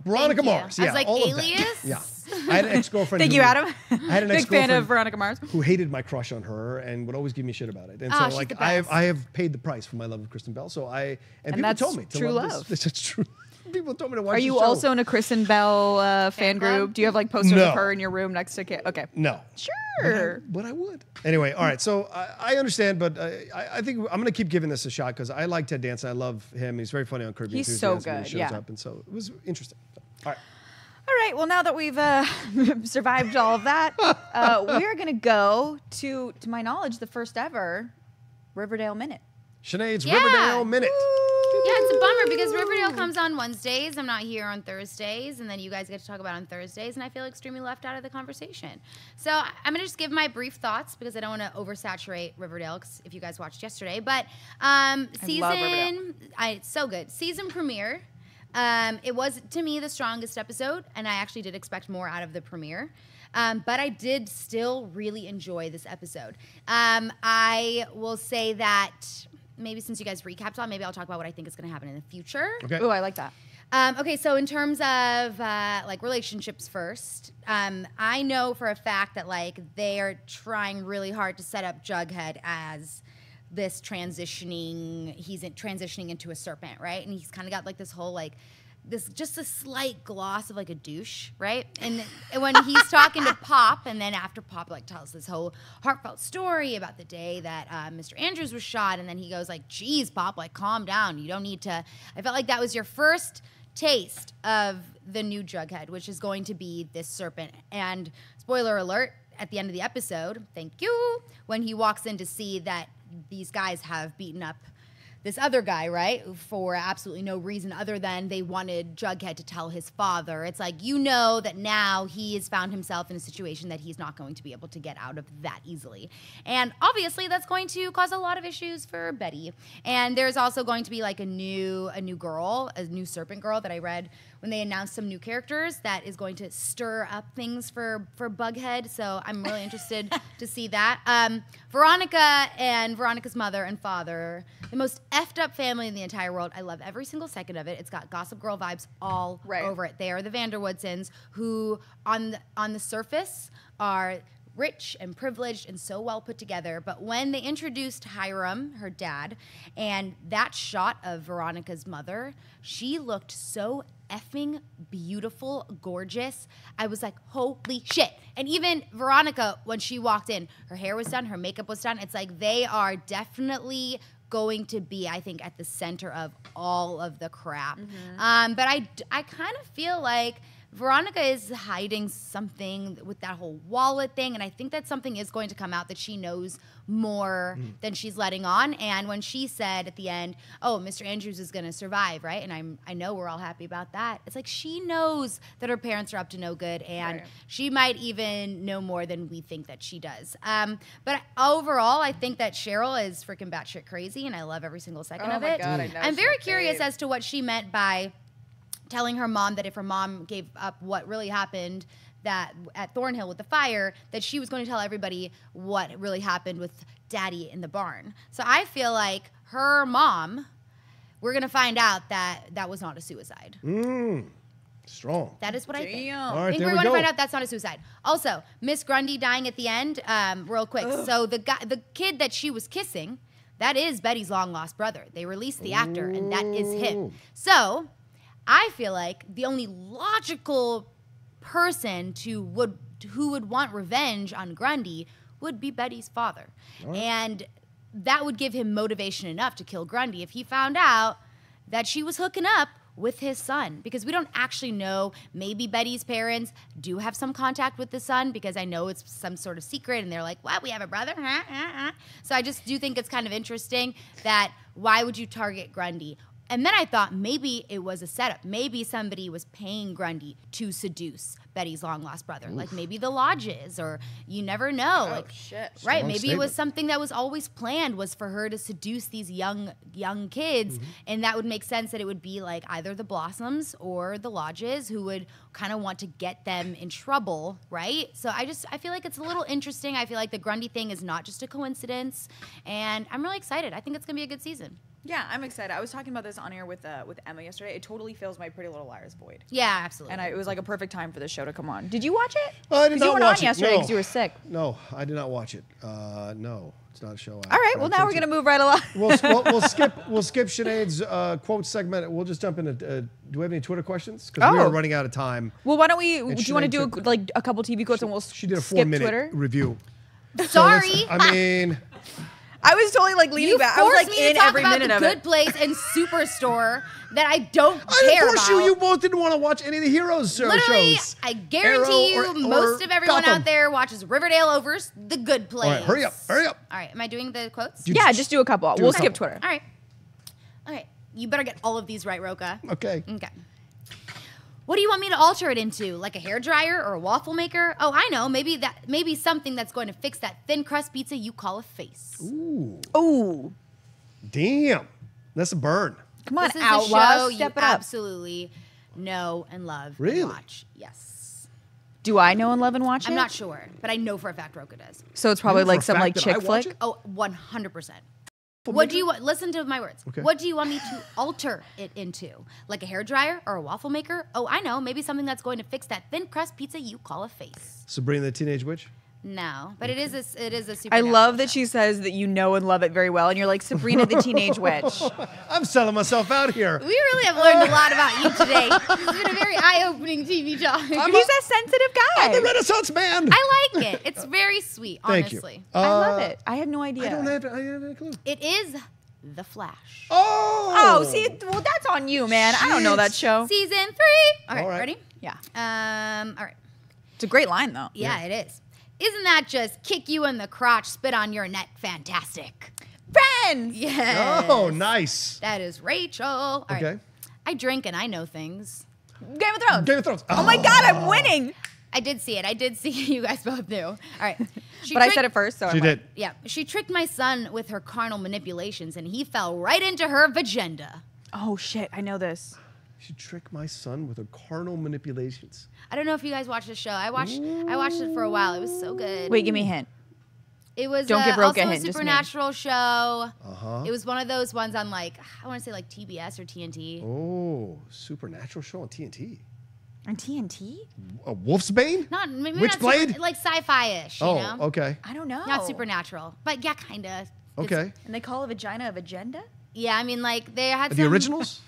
[SPEAKER 1] Veronica
[SPEAKER 2] Thank you.
[SPEAKER 1] Mars.
[SPEAKER 2] I
[SPEAKER 1] Yeah,
[SPEAKER 2] was like,
[SPEAKER 1] all
[SPEAKER 2] Alias?
[SPEAKER 1] of that. Yeah. I had an ex-girlfriend.
[SPEAKER 3] Thank you, Adam.
[SPEAKER 1] I had an
[SPEAKER 3] Big fan
[SPEAKER 1] ex-girlfriend
[SPEAKER 3] of Veronica Mars.
[SPEAKER 1] who hated my crush on her and would always give me shit about it. And
[SPEAKER 2] Oh,
[SPEAKER 1] so
[SPEAKER 2] she's
[SPEAKER 1] like
[SPEAKER 2] the
[SPEAKER 1] I
[SPEAKER 2] best.
[SPEAKER 1] have paid the price for my love of Kristen Bell. So and people
[SPEAKER 3] that's
[SPEAKER 1] told me to
[SPEAKER 3] true
[SPEAKER 1] love
[SPEAKER 3] love.
[SPEAKER 1] this. It's true. People told me to watch
[SPEAKER 3] Are
[SPEAKER 1] the
[SPEAKER 3] you
[SPEAKER 1] show.
[SPEAKER 3] also in a Kristen Bell fan
[SPEAKER 2] club?
[SPEAKER 3] group? Do you have like posters
[SPEAKER 1] No.
[SPEAKER 3] of her in your room next to Kit? Okay.
[SPEAKER 1] No.
[SPEAKER 3] Sure.
[SPEAKER 1] But I would. Anyway, all right. So I understand, but I think I'm going to keep giving this a shot because I like Ted Danson. I love him. He's very funny on Curb Your
[SPEAKER 3] He's so
[SPEAKER 1] Enthusiasm when he
[SPEAKER 3] good,
[SPEAKER 1] shows
[SPEAKER 3] yeah.
[SPEAKER 1] up, and so it was interesting. So, all right.
[SPEAKER 3] All right. Well, now that we've survived all of that, we're gonna go to my knowledge, the first ever Riverdale Minute.
[SPEAKER 1] Sinead's
[SPEAKER 2] Yeah.
[SPEAKER 1] Riverdale Minute.
[SPEAKER 2] Yeah, it's a bummer because Riverdale comes on Wednesdays. I'm not here on Thursdays, and then you guys get to talk about it on Thursdays, and I feel extremely left out of the conversation. So I'm gonna just give my brief thoughts because I don't want to oversaturate Riverdale. 'Cause if you guys watched yesterday, but
[SPEAKER 3] love Riverdale.
[SPEAKER 2] it's so good. Season premiere. It was to me the strongest episode, and I actually did expect more out of the premiere. But I did still really enjoy this episode. I will say that. Maybe since you guys recapped on, maybe I'll talk about what I think is going to happen in the future.
[SPEAKER 1] Okay.
[SPEAKER 3] Oh, I like that.
[SPEAKER 2] Okay, so in terms of like relationships first, I know for a fact that like they are trying really hard to set up Jughead as this transitioning. He's transitioning into a serpent, right? And he's kind of got like this whole like just a slight gloss of like a douche, right? And when he's talking to Pop, and then after Pop like tells this whole heartfelt story about the day that Mr. Andrews was shot, and then he goes like, "Geez, Pop, like calm down. You don't need to." I felt like that was your first taste of the new Jughead, which is going to be this serpent. And spoiler alert, at the end of the episode, thank you, when he walks in to see that these guys have beaten up this other guy, right, for absolutely no reason other than they wanted Jughead to tell his father. It's like, you know that now he has found himself in a situation that he's not going to be able to get out of that easily. And obviously that's going to cause a lot of issues for Betty. And there's also going to be like a new girl, a new serpent girl that I read when they announced some new characters that is going to stir up things for Bughead. So I'm really interested to see that. Veronica and Veronica's mother and father, the most effed up family in the entire world. I love every single second of it. It's got Gossip Girl vibes all over it. They are the Vanderwoodsons, who on the surface are rich and privileged and so well put together. But when they introduced Hiram, her dad, and that shot of Veronica's mother, she looked so effing beautiful, gorgeous. I was like, holy shit. And even Veronica, when she walked in, her hair was done, her makeup was done. It's like they are definitely going to be, I think, at the center of all of the crap. But I kind of feel like Veronica is hiding something with that whole wallet thing, and I think that something is going to come out that she knows more than she's letting on. And when she said at the end, "Oh, Mr. Andrews is going to survive," right? And I know we're all happy about that. It's like she knows that her parents are up to no good, and she might even know more than we think that she does. But overall, I think that Cheryl is freaking batshit crazy, and I love every single second of it.
[SPEAKER 3] God, I know.
[SPEAKER 2] I'm very curious as to what she meant by telling her mom that if her mom gave up what really happened that at Thornhill with the fire, that she was going to tell everybody what really happened with Daddy in the barn. So I feel like her mom, we're going to find out that that was not a suicide.
[SPEAKER 1] Strong.
[SPEAKER 2] That is what I think.
[SPEAKER 1] All right,
[SPEAKER 2] I think
[SPEAKER 1] there
[SPEAKER 2] we're
[SPEAKER 1] we
[SPEAKER 2] going to
[SPEAKER 1] go.
[SPEAKER 2] find out that's not a suicide. Also, Miss Grundy dying at the end, real quick. So the kid that she was kissing, that is Betty's long lost brother. They released the actor, and that is him. So I feel like the only logical person who would want revenge on Grundy would be Betty's father. And that would give him motivation enough to kill Grundy if he found out that she was hooking up with his son, because we don't actually know. Maybe Betty's parents do have some contact with the son, because I know it's some sort of secret and they're like, "What, we have a brother?" So I just do think it's kind of interesting that why would you target Grundy? And then I thought maybe it was a setup. Maybe somebody was paying Grundy to seduce Betty's long-lost brother. Like maybe the lodges, or you never know.
[SPEAKER 3] Oh,
[SPEAKER 2] like,
[SPEAKER 3] shit.
[SPEAKER 2] Right,
[SPEAKER 1] Strong
[SPEAKER 2] maybe it was
[SPEAKER 1] statement.
[SPEAKER 2] something that was always planned, was for her to seduce these young kids. And that would make sense that it would be like either the Blossoms or the lodges who would kind of want to get them in trouble, right? So I feel like it's a little interesting. I feel like the Grundy thing is not just a coincidence. And I'm really excited. I think it's going to be a good season.
[SPEAKER 3] Yeah, I'm excited. I was talking about this on air with Emma yesterday. It totally fills my Pretty Little Liars void.
[SPEAKER 2] Yeah, absolutely.
[SPEAKER 3] And it was like a perfect time for this show to come on. Did you watch it?
[SPEAKER 1] I did
[SPEAKER 3] 'Cause
[SPEAKER 1] not
[SPEAKER 3] you weren't
[SPEAKER 1] watch
[SPEAKER 3] on
[SPEAKER 1] it,
[SPEAKER 3] yesterday
[SPEAKER 1] no.
[SPEAKER 3] because you were sick.
[SPEAKER 1] No, I did not watch it. No, it's not a show.
[SPEAKER 3] All right, well now we're gonna move right along.
[SPEAKER 1] We'll skip Sinead's quote segment. We'll just jump into. Do we have any Twitter questions? Because we are running out of time.
[SPEAKER 3] Well, why don't we? Do you want to
[SPEAKER 1] Sinead
[SPEAKER 3] do
[SPEAKER 1] took-
[SPEAKER 3] a couple TV quotes and we'll
[SPEAKER 1] She did a
[SPEAKER 3] skip
[SPEAKER 1] 4-minute
[SPEAKER 3] Twitter?
[SPEAKER 1] review.
[SPEAKER 2] Sorry.
[SPEAKER 1] I mean,
[SPEAKER 3] I was totally like leaning
[SPEAKER 2] You
[SPEAKER 3] back. I was
[SPEAKER 2] forced
[SPEAKER 3] like
[SPEAKER 2] me
[SPEAKER 3] in
[SPEAKER 2] to talk
[SPEAKER 3] every
[SPEAKER 2] about
[SPEAKER 3] minute
[SPEAKER 2] the
[SPEAKER 3] of
[SPEAKER 2] Good
[SPEAKER 3] it.
[SPEAKER 2] Place and Superstore that I don't
[SPEAKER 1] I didn't
[SPEAKER 2] care
[SPEAKER 1] force
[SPEAKER 2] about.
[SPEAKER 1] you. You both didn't want to watch any of the Heroes
[SPEAKER 2] Literally,
[SPEAKER 1] shows.
[SPEAKER 2] I guarantee
[SPEAKER 1] Arrow
[SPEAKER 2] you,
[SPEAKER 1] or
[SPEAKER 2] most of everyone
[SPEAKER 1] Gotham.
[SPEAKER 2] out there watches Riverdale over The Good Place.
[SPEAKER 1] All right, hurry up, hurry up.
[SPEAKER 2] All right, am I doing the quotes?
[SPEAKER 3] Yeah, just do a couple. We'll
[SPEAKER 1] a
[SPEAKER 3] skip
[SPEAKER 1] couple.
[SPEAKER 3] Twitter.
[SPEAKER 2] All right. You better get all of these right, Rocha.
[SPEAKER 1] Okay.
[SPEAKER 2] Okay. What do you want me to alter it into? Like a hairdryer or a waffle maker? Oh, I know. Maybe something that's going to fix that thin crust pizza you call a face.
[SPEAKER 3] Ooh,
[SPEAKER 1] Damn, that's a burn.
[SPEAKER 3] come on,
[SPEAKER 2] This is a
[SPEAKER 3] Outlaw,
[SPEAKER 2] show you
[SPEAKER 3] step it up.
[SPEAKER 2] absolutely know and love
[SPEAKER 1] Really?
[SPEAKER 2] and watch. Yes.
[SPEAKER 3] Do I know and love and watch it?
[SPEAKER 2] I'm not sure, but I know for a fact Rocha does.
[SPEAKER 3] So it's probably
[SPEAKER 1] You know for
[SPEAKER 3] like
[SPEAKER 1] a
[SPEAKER 3] some
[SPEAKER 1] fact
[SPEAKER 3] like
[SPEAKER 1] that I
[SPEAKER 3] chick
[SPEAKER 1] watch
[SPEAKER 3] flick.
[SPEAKER 1] it?
[SPEAKER 2] Oh, 100%. What do you want? Listen to my words.
[SPEAKER 1] Okay.
[SPEAKER 2] What do you want me to alter it into? Like a hairdryer or a waffle maker? Oh, I know. Maybe something that's going to fix that thin crust pizza you call a face.
[SPEAKER 1] Sabrina the Teenage Witch.
[SPEAKER 2] No, but it is a super.
[SPEAKER 3] I love that she says that you know and love it very well, and you're like Sabrina the Teenage Witch.
[SPEAKER 1] I'm selling myself out here.
[SPEAKER 2] We really have learned a lot about you today. It's been a very eye-opening TV talk.
[SPEAKER 3] He's a sensitive guy.
[SPEAKER 1] I'm the Renaissance man.
[SPEAKER 2] I like it. It's very sweet,
[SPEAKER 1] Thank you.
[SPEAKER 2] honestly.
[SPEAKER 3] I love it. I had no idea.
[SPEAKER 1] I don't have any clue.
[SPEAKER 2] It is The Flash.
[SPEAKER 1] Oh.
[SPEAKER 3] Oh, see, well, that's on you, man. I don't know that show.
[SPEAKER 2] Season 3. All right,
[SPEAKER 1] All right.
[SPEAKER 2] ready?
[SPEAKER 3] Yeah,
[SPEAKER 2] All right.
[SPEAKER 3] it's a great line though.
[SPEAKER 2] Yeah, it is. Isn't that just kick you in the crotch, spit on your neck, fantastic?
[SPEAKER 3] Friends.
[SPEAKER 2] Yes.
[SPEAKER 1] Oh, nice.
[SPEAKER 2] That is Rachel. All right.
[SPEAKER 1] Okay.
[SPEAKER 2] I drink and I know things.
[SPEAKER 3] Game of Thrones.
[SPEAKER 1] Game of Thrones.
[SPEAKER 3] Oh my God, I'm winning.
[SPEAKER 2] I did see it. I did see you guys both knew. All right.
[SPEAKER 3] But I said it first, so
[SPEAKER 1] She
[SPEAKER 3] I'm
[SPEAKER 1] did.
[SPEAKER 2] Yeah. She tricked my son with her carnal manipulations and he fell right into her vagenda.
[SPEAKER 3] Oh shit, I know this.
[SPEAKER 1] She tricked my son with her carnal manipulations.
[SPEAKER 2] I don't know if you guys watched the show. I watched it for a while. It was so good.
[SPEAKER 3] Wait, give me a hint.
[SPEAKER 2] It was
[SPEAKER 3] Don't give Rocha
[SPEAKER 2] also
[SPEAKER 3] a
[SPEAKER 2] a
[SPEAKER 3] hint, just me.
[SPEAKER 2] supernatural show.
[SPEAKER 1] Uh-huh.
[SPEAKER 2] It was one of those ones on like, I want to say like TBS or TNT.
[SPEAKER 1] Oh, supernatural show on TNT.
[SPEAKER 3] On TNT?
[SPEAKER 1] A Wolf's Bane?
[SPEAKER 2] Not maybe
[SPEAKER 1] Witchblade?
[SPEAKER 2] not like sci-fi-ish, you
[SPEAKER 1] Oh,
[SPEAKER 2] know?
[SPEAKER 1] okay.
[SPEAKER 3] I don't know.
[SPEAKER 2] Not supernatural, but yeah, kind of.
[SPEAKER 1] Okay.
[SPEAKER 3] And they call a vagina a vagenda?
[SPEAKER 2] Yeah, I mean, like they had
[SPEAKER 1] The
[SPEAKER 2] some,
[SPEAKER 1] originals?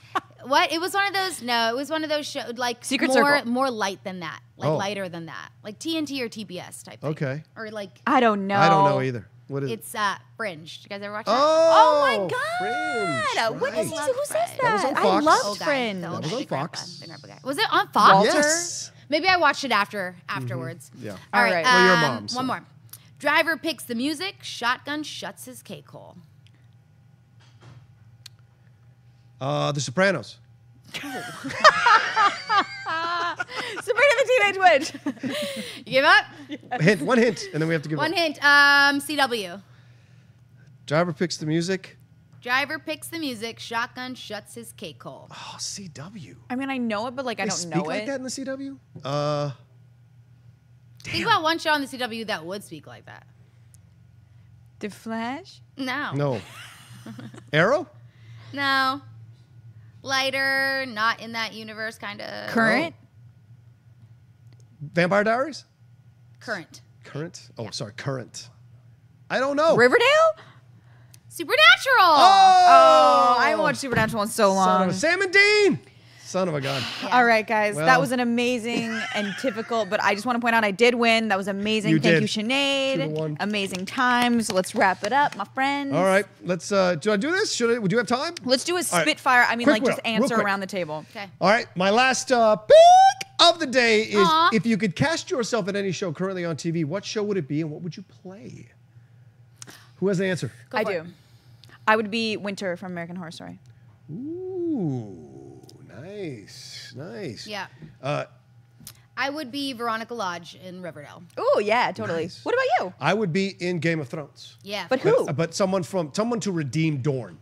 [SPEAKER 2] What? It was one of those. No, it was one of those shows like
[SPEAKER 3] Secret
[SPEAKER 2] more
[SPEAKER 3] Circle.
[SPEAKER 2] more light than that, like
[SPEAKER 1] Oh.
[SPEAKER 2] lighter than that, like TNT or TBS type thing.
[SPEAKER 1] Okay.
[SPEAKER 2] Or like
[SPEAKER 3] I don't know.
[SPEAKER 1] I don't know either. What is it?
[SPEAKER 2] It's Fringe. Did you guys ever watch that?
[SPEAKER 3] Oh my
[SPEAKER 1] Oh,
[SPEAKER 3] God!
[SPEAKER 1] Fringe,
[SPEAKER 3] What is
[SPEAKER 1] right.
[SPEAKER 3] who says that?
[SPEAKER 1] That was on
[SPEAKER 3] I
[SPEAKER 1] Fox.
[SPEAKER 3] loved
[SPEAKER 2] Old guy,
[SPEAKER 3] Fringe.
[SPEAKER 2] the old
[SPEAKER 1] That was
[SPEAKER 2] guy,
[SPEAKER 1] on
[SPEAKER 2] the grandpa,
[SPEAKER 1] Fox.
[SPEAKER 2] the grandpa guy. Was it on Fox?
[SPEAKER 1] Yes.
[SPEAKER 2] Maybe I watched it afterwards.
[SPEAKER 1] Yeah.
[SPEAKER 3] All right.
[SPEAKER 1] Well, you're a mom, so.
[SPEAKER 2] One more. Driver picks the music. Shotgun shuts his cake hole.
[SPEAKER 1] The Sopranos.
[SPEAKER 3] Sabrina the Teenage Witch.
[SPEAKER 2] You give up?
[SPEAKER 1] One hint, and then we have to give
[SPEAKER 2] One
[SPEAKER 1] up.
[SPEAKER 2] hint. CW.
[SPEAKER 1] Driver picks the music.
[SPEAKER 2] Driver picks the music. Shotgun shuts his cake hole.
[SPEAKER 1] Oh, CW.
[SPEAKER 3] I mean, I know it, but like I
[SPEAKER 1] They
[SPEAKER 3] don't
[SPEAKER 1] speak
[SPEAKER 3] know
[SPEAKER 1] like
[SPEAKER 3] it.
[SPEAKER 1] that in the CW?
[SPEAKER 2] Think about one show on the CW that would speak like that.
[SPEAKER 3] The Flash.
[SPEAKER 2] No.
[SPEAKER 1] No. Arrow?
[SPEAKER 2] No. Lighter, not in that universe, kind of.
[SPEAKER 3] Current.
[SPEAKER 1] Vampire Diaries?
[SPEAKER 2] Current.
[SPEAKER 1] Current? Oh, sorry, Current. I don't know.
[SPEAKER 3] Riverdale.
[SPEAKER 2] Supernatural.
[SPEAKER 3] Oh, I haven't watched Supernatural in so
[SPEAKER 1] Son
[SPEAKER 3] long.
[SPEAKER 1] of a Sam and Dean. Son of a gun.
[SPEAKER 2] Yeah.
[SPEAKER 3] All right, guys,
[SPEAKER 1] Well-
[SPEAKER 3] that was an amazing and typical. But I just want to point out, I did win. That was amazing.
[SPEAKER 1] You
[SPEAKER 3] Thank
[SPEAKER 1] did.
[SPEAKER 3] you, Sinead.
[SPEAKER 1] 2-1.
[SPEAKER 3] Amazing times. Let's wrap it up, my friends.
[SPEAKER 1] All right, let's. Do I do this? Would you have time?
[SPEAKER 3] Let's do a
[SPEAKER 1] right.
[SPEAKER 3] Spitfire. I mean,
[SPEAKER 1] Quick
[SPEAKER 3] like just
[SPEAKER 1] whip, real
[SPEAKER 3] answer
[SPEAKER 1] quick.
[SPEAKER 3] around the table.
[SPEAKER 2] Okay.
[SPEAKER 1] All right, my last pick of the day is:
[SPEAKER 2] Aw.
[SPEAKER 1] if you could cast yourself in any show currently on TV, what show would it be, and what would you play? Who has the answer?
[SPEAKER 2] Go
[SPEAKER 3] I
[SPEAKER 2] for
[SPEAKER 3] do.
[SPEAKER 2] it.
[SPEAKER 3] I would be Winter from American Horror Story.
[SPEAKER 1] Ooh, nice.
[SPEAKER 2] Yeah.
[SPEAKER 1] Uh,
[SPEAKER 2] I would be Veronica Lodge in Riverdale.
[SPEAKER 3] Oh yeah, totally.
[SPEAKER 1] Nice.
[SPEAKER 3] What about you?
[SPEAKER 1] I would be in Game of Thrones.
[SPEAKER 2] Yeah.
[SPEAKER 3] But
[SPEAKER 2] of course.
[SPEAKER 3] who?
[SPEAKER 1] But someone to redeem Dorne.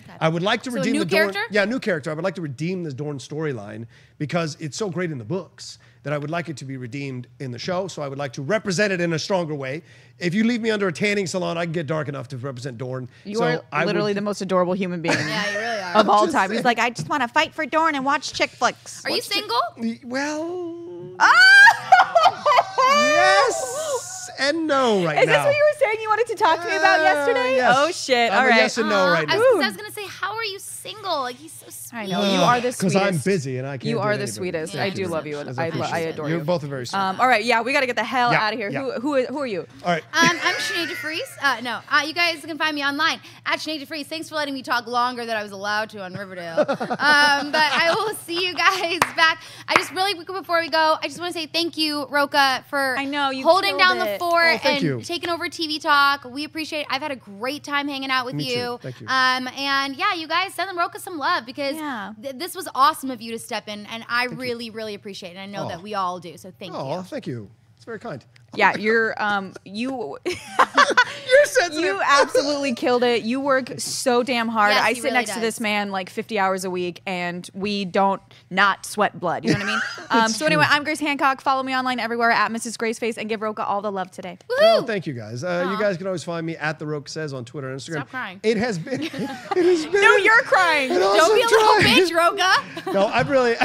[SPEAKER 2] Okay.
[SPEAKER 1] I would like to
[SPEAKER 2] So a
[SPEAKER 1] redeem
[SPEAKER 2] new
[SPEAKER 1] the Dorne.
[SPEAKER 2] character?
[SPEAKER 1] Yeah, new character. I would like to redeem this Dorne storyline because it's so great in the books that I would like it to be redeemed in the show. So I would like to represent it in a stronger way. If you leave me under a tanning salon, I can get dark enough to represent Dorne.
[SPEAKER 3] You
[SPEAKER 1] so
[SPEAKER 3] are
[SPEAKER 1] I
[SPEAKER 3] literally
[SPEAKER 1] would,
[SPEAKER 3] the most adorable human being
[SPEAKER 2] Yeah, you really are.
[SPEAKER 3] of all
[SPEAKER 1] Just
[SPEAKER 3] time. He's
[SPEAKER 1] saying.
[SPEAKER 3] like, I just want to fight for Dorne and watch chick flicks.
[SPEAKER 2] Are you single?
[SPEAKER 1] Well,
[SPEAKER 3] Ah!
[SPEAKER 1] yes and no right
[SPEAKER 3] Is
[SPEAKER 1] now.
[SPEAKER 3] this what you were saying you wanted to talk to me about yesterday?
[SPEAKER 1] Yes.
[SPEAKER 3] Oh shit!
[SPEAKER 1] I'm
[SPEAKER 3] All
[SPEAKER 1] a
[SPEAKER 3] right.
[SPEAKER 1] yes and no right
[SPEAKER 2] I
[SPEAKER 1] now.
[SPEAKER 2] was gonna say, how are you single? Like he's so sweet.
[SPEAKER 3] I know you are the
[SPEAKER 1] Because
[SPEAKER 3] sweetest.
[SPEAKER 1] I'm busy and I can't.
[SPEAKER 3] You
[SPEAKER 1] do
[SPEAKER 3] are
[SPEAKER 1] it
[SPEAKER 3] the
[SPEAKER 1] anybody.
[SPEAKER 3] sweetest.
[SPEAKER 2] Yeah,
[SPEAKER 3] I do
[SPEAKER 2] you're
[SPEAKER 3] love you.
[SPEAKER 2] such-
[SPEAKER 3] I
[SPEAKER 2] appreciate it.
[SPEAKER 3] adore
[SPEAKER 1] You're
[SPEAKER 3] you.
[SPEAKER 1] both very sweet.
[SPEAKER 3] All right, yeah, we got to get the hell
[SPEAKER 1] Yeah,
[SPEAKER 3] out of here.
[SPEAKER 1] yeah.
[SPEAKER 3] Who are you?
[SPEAKER 1] All right.
[SPEAKER 2] I'm Sinead de Vries. You guys can find me online at Sinead de Vries. Thanks for letting me talk longer than I was allowed to on Riverdale. But I will see you guys back. I just really quick before we go, I just want to say thank you, Rocha, for
[SPEAKER 3] I know, you
[SPEAKER 2] holding
[SPEAKER 3] killed
[SPEAKER 2] down the
[SPEAKER 3] it.
[SPEAKER 2] fort
[SPEAKER 1] Oh, thank
[SPEAKER 2] and
[SPEAKER 1] you.
[SPEAKER 2] taking over TV Talk. We appreciate it. I've had a great time hanging out with
[SPEAKER 1] Me
[SPEAKER 2] you.
[SPEAKER 1] too. Thank you.
[SPEAKER 2] And yeah, you guys send Rocha some love because
[SPEAKER 3] Yeah.
[SPEAKER 2] this was awesome of you to step in, and I really, really appreciate it. And I know
[SPEAKER 1] Aw.
[SPEAKER 2] that we all do. So thank
[SPEAKER 1] Oh,
[SPEAKER 2] you.
[SPEAKER 1] thank you. It's very kind.
[SPEAKER 3] Yeah, you're you
[SPEAKER 1] You're sensitive.
[SPEAKER 3] you absolutely killed it. You work so damn hard.
[SPEAKER 2] Yes,
[SPEAKER 3] I
[SPEAKER 2] he
[SPEAKER 3] sit
[SPEAKER 2] really
[SPEAKER 3] next to
[SPEAKER 2] does.
[SPEAKER 3] this man like 50 hours a week, and we don't not sweat blood. You know what I mean? So anyway, I'm Grace Hancock. Follow me online everywhere at Mrs. Graceface, and give Rocha all the love today.
[SPEAKER 1] Well,
[SPEAKER 2] Woohoo!
[SPEAKER 1] thank you guys. You guys can always find me at The Rocha Says on Twitter and Instagram.
[SPEAKER 2] Stop crying.
[SPEAKER 1] It has been. It has been.
[SPEAKER 3] No, you're crying.
[SPEAKER 1] an
[SPEAKER 2] Don't be a little
[SPEAKER 1] awesome
[SPEAKER 2] bitch,
[SPEAKER 1] time.
[SPEAKER 2] Rocha.
[SPEAKER 1] No, I've really.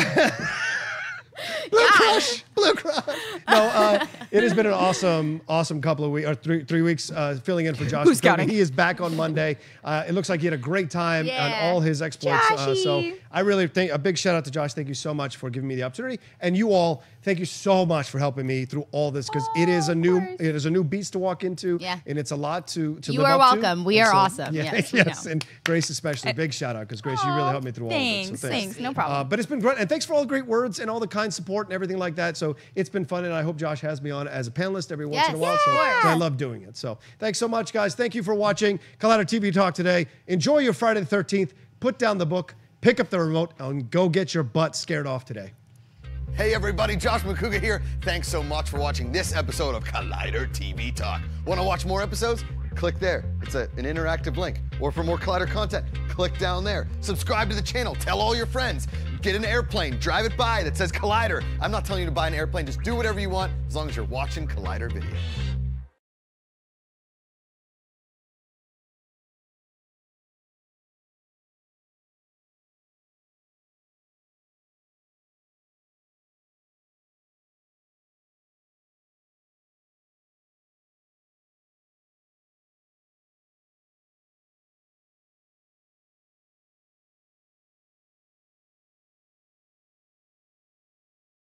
[SPEAKER 1] Blue crush. No, it has been an awesome couple of weeks, or three weeks, filling in for Josh.
[SPEAKER 3] Who's
[SPEAKER 1] McCogan.
[SPEAKER 3] counting?
[SPEAKER 1] He is back on Monday. It looks like he had a great time
[SPEAKER 2] Yeah.
[SPEAKER 1] on all his exploits. So
[SPEAKER 3] Joshy.
[SPEAKER 1] I really think a big shout out to Josh. Thank you so much for giving me the opportunity, and you all. Thank you so much for helping me through all this because it is a new beast to walk into,
[SPEAKER 2] Yeah.
[SPEAKER 1] and it's a lot to
[SPEAKER 2] You
[SPEAKER 1] live
[SPEAKER 2] are
[SPEAKER 1] up to.
[SPEAKER 2] welcome. We
[SPEAKER 1] And
[SPEAKER 2] are
[SPEAKER 1] so,
[SPEAKER 2] awesome.
[SPEAKER 1] Yeah,
[SPEAKER 2] Yes, we
[SPEAKER 1] yes,
[SPEAKER 2] know.
[SPEAKER 1] and Grace especially. Big shout out because Grace, you really helped me through all of it. So
[SPEAKER 3] Thanks. No problem.
[SPEAKER 1] but it's been great, and thanks for all the great words and all the kind support and everything like that. So it's been fun, and I hope Josh has me on as a panelist every once in a
[SPEAKER 2] Yes,
[SPEAKER 1] while.
[SPEAKER 2] of
[SPEAKER 1] So
[SPEAKER 2] course.
[SPEAKER 1] I love doing it. So thanks so much, guys. Thank you for watching Collider TV Talk today. Enjoy your Friday the 13th. Put down the book, pick up the remote, and go get your butt scared off today.
[SPEAKER 4] Hey everybody, Josh McCouga here. Thanks so much for watching this episode of Collider TV Talk. Want to watch more episodes? Click there. It's an interactive link. Or for more Collider content, click down there. Subscribe to the channel. Tell all your friends. Get an airplane. Drive it by that says Collider. I'm not telling you to buy an airplane. Just do whatever you want as long as you're watching Collider video.